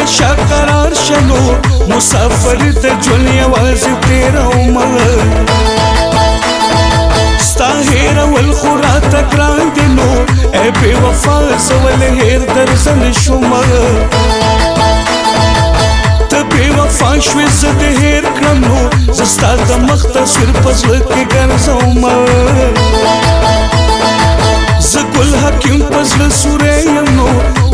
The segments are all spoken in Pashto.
راشا قرار شنو مسافر د ژوند یوازې تیرومه ستا هېرول خو راته ګران دي نو ای بې وفا زه ولې هېر درځه نه شومه ته بې وفا شوې زه دې هېر کړم نو زه ستا د مخ تصویر په زړه کې ګرځومه زه ګل حکیم په زړه سوری یم نو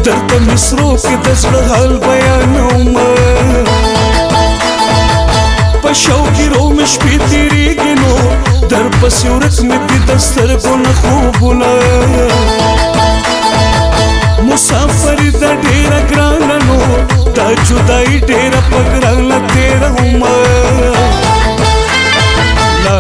درته مصرو کې د زړه حال بیانومه په شوقي مې شپې تېرېږي نو در پسې ورک مې دي د سترګو نه خوبونه مسافر دا ډېره ګرانه نو دا جدایي ډېره په ګرانه تېرومه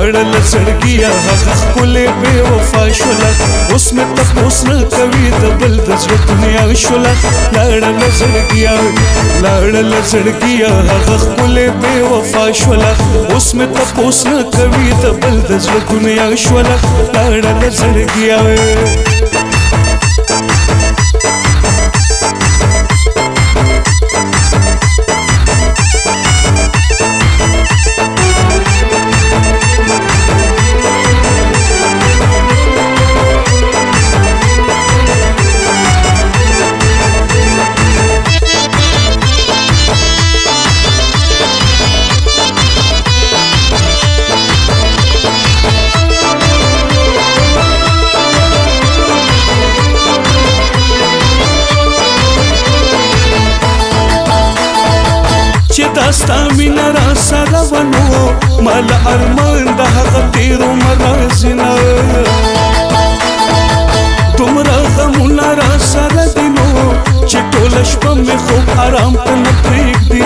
لاړله زړګیه هغه ښکلې بې وفا شوله اوس مې تپوس نه کوي د بل د زړه دنیا شوله لاړله زړګیه هغه ښکلې بې وفا شوله اوس مې تپوس نه کوي د بل د زړه دنیا شوله لاړله زړګیه داستا مینا را سره ونو مال ارمان د هغه تیرو مرازینا دومره غمونه را سره دي نو چې ټوله شپه مې خوب آرام ته نه پرېږدي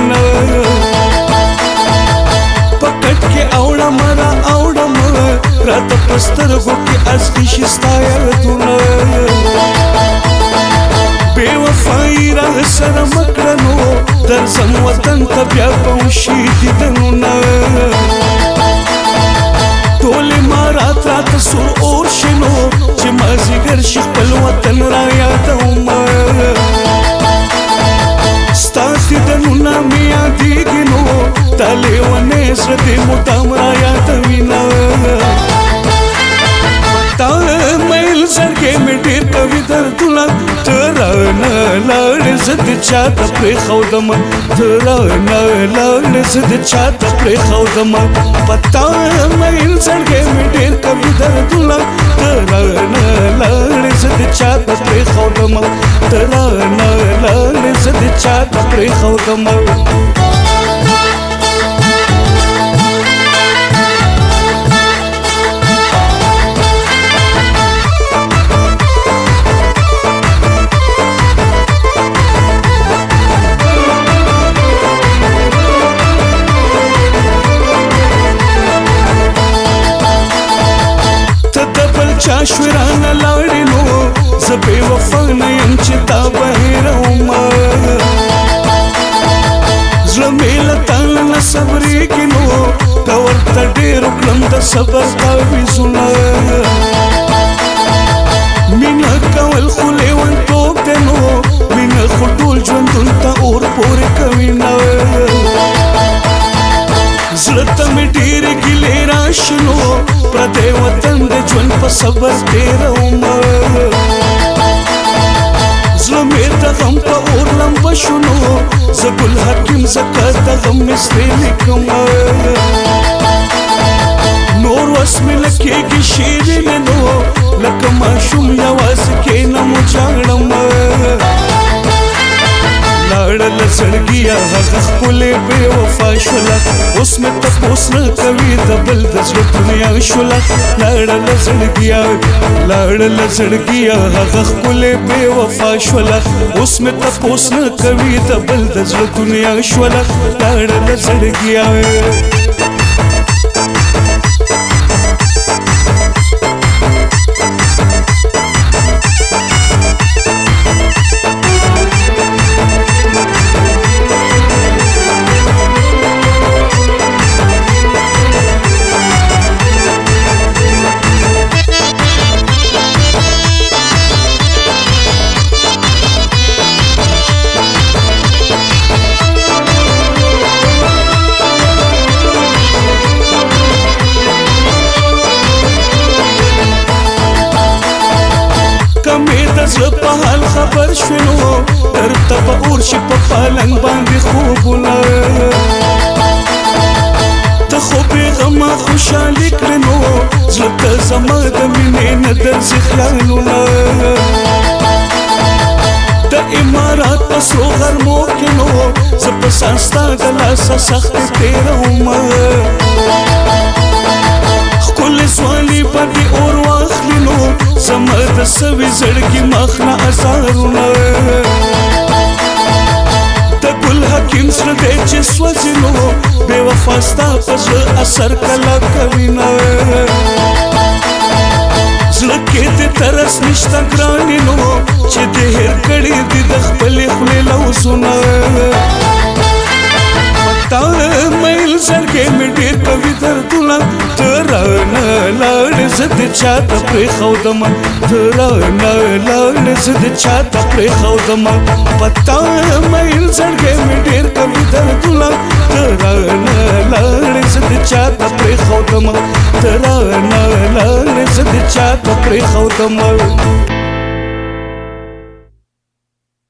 په کټ کې اوړم راته په سترګو کې ازغي شي ستا یادونه بې وفایي را سره مه کړه نو درځم وطن ته بیا به وشي دیدنونه ټولې ما راته سور اور شي نو چې مازدیګر شي خپل وطن را یادومه ستا دیدنونه مې یادېږي نو دا لیونی زړه دې مدام را یادوینه تا میل زړګی مې ډېر کوي دردونه ته رانه لاړې زه دې چاته پرېښودمه ته رانه لاړې زه دې چاته پرېښودمه په تا میل زړګی مې ډېر کوي دردونه ته رانه لاړې زه دې چاته پرېښودمه ته رانه لاړې زه دې چاته پرېښودمه چا شوې رانه لاړې نو زه بې وفا نه یم چې تا به هېرومه زړه مې له تا نه صبرېږي نو که ورته ډېر وکړم د صبر تعویضونه مینه کول خو لیونتوب دی نو مینه خو ټول ژوندون ته اور پورې کوینه زړه ته مې ډېرې ګیلې راشي نو پردی وطن د ژوند په صبر تېرومه زړه مې د غم په اور لمبه شو نو زه ګل حکیم ځکه د غم مې سترې لیکمه نور وس مې نه کېږي شیرینې نو لکه ماشوم یوازې کښېنم وچاړمه لاړله زړګیه هغه ښکلې بې وفا شوله اوس مې تپوس نه کوي د بل د زړه دنیا شوله لاړله زړګیه هغه ښکلې بې وفا شوله اوس مې تپوس نه کوي د بل د زړه دنیا شوله لاړله زړګیه خبر شنو درته به اور شي په پالنګ باندې خوبونه ته خو بېغمه خوشحالي کړې نو زړه ته زما د مینې نه درځي خیالونه د امارات په سرو غرمو کې نو زه په سان ستا د لاسه سختې تېرومه ښکلې سوالي به دې اور واخلي نو زما د سوي زړګي مخ نه ازارونه د ګل حکیم زړه دی چې سوځي نو بې وفا ستا په زړه اثر کله کوي نه زړه کې دې ترس نشته ګرانې نو چې دې هېر کړي دي د خپلې خولې لوظونه تا میل زړګی مې ډېر کوي دردونه ته رانه لاړې زه دې چاته پرېښودمه ته رانه لاړې زه دې چاته پرېښودمه په تا میل زړګی مې ډېر کوي دردونه ته رانه لاړې زه دې چاته پرېښودمه ته رانه لاړې زه دې چاته پرېښودمه